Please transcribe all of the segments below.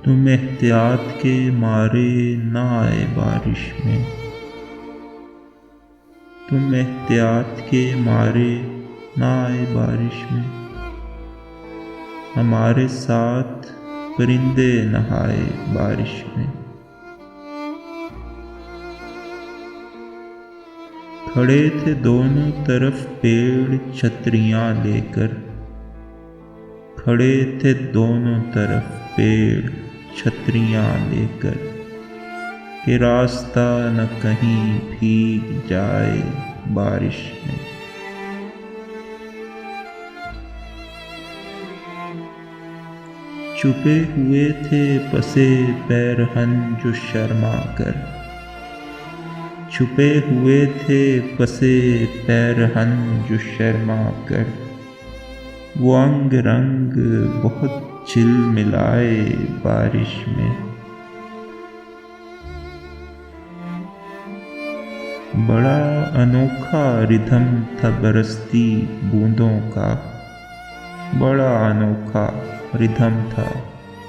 تم احتیاط کے مارے نہ آئے بارش میں، تم احتیاط کے مارے نہ آئے بارش میں، ہمارے ساتھ پرندے نہائے بارش میں۔ کھڑے تھے دونوں طرف پیڑ چھتریاں لے کر، کھڑے تھے دونوں طرف پیڑ چھتریاں لے کر، کہ راستہ نہ کہیں بھیگ جائے بارش میں۔ چھپے ہوئے تھے پسے پیرہن جو شرما کر، چھپے ہوئے تھے پسے پیرہن جو شرما کر، وہ انگ رنگ بہت جھلملائے بارش میں۔ بڑا انوکھا ردھم تھا برستی بوندوں کا، بڑا انوکھا ردھم تھا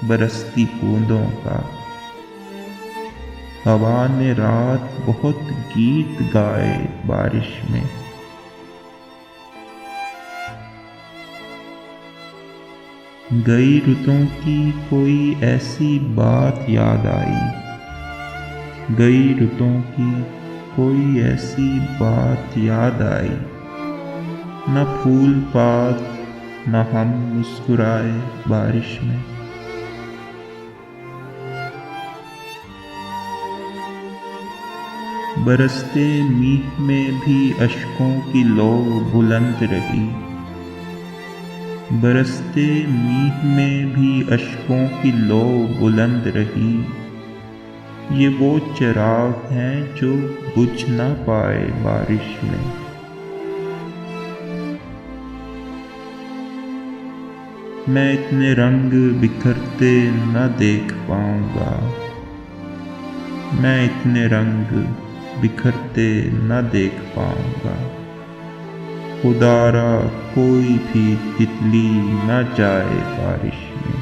برستی بوندوں کا، ہوا نے رات بہت گیت گائے بارش میں۔ گئی رتوں کی کوئی ایسی بات یاد آئی، گئی رتوں کی کوئی ایسی بات یاد آئی، نہ پھول پات نہ ہم مسکرائے بارش میں۔ برستے میگھ میں بھی اشکوں کی لو بلند رہی، برستے میگھ میں بھی اشکوں کی لو بلند رہی، یہ وہ چراغ ہیں جو بجھ نہ پائے بارش میں۔ میں اتنے رنگ بکھرتے نہ دیکھ پاؤں گا، میں اتنے رنگ بکھرتے نہ دیکھ پاؤں گا، خدا را کوئی بھی تتلی نہ جائے بارش میں۔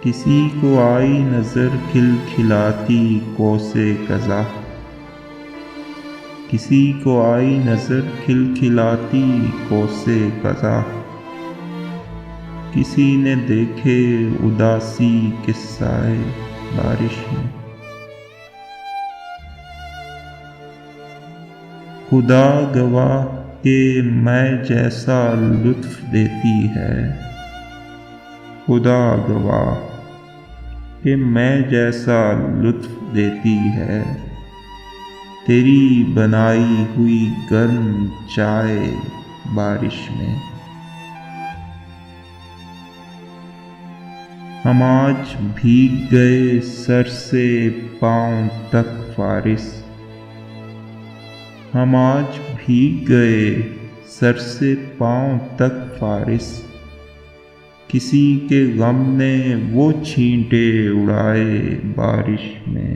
کسی کو آئی نظر کھلکھلاتی قوس قزح، کسی کو آئی نظر کھلکھلاتی قوس قزح، کسی نے دیکھے اداسی کے سائے بارش میں۔ خدا گواہ کہ میں جیسا لطف دیتی ہے، خدا گواہ کہ میں جیسا لطف دیتی ہے، تیری بنائی ہوئی گرم چائے بارش میں۔ ہم آج بھیگ گئے سر سے پاؤں تک فارس، ہم آج بھیگ گئے سر سے پاؤں تک فارس، کسی کے غم نے وہ چھینٹے اڑائے بارش میں۔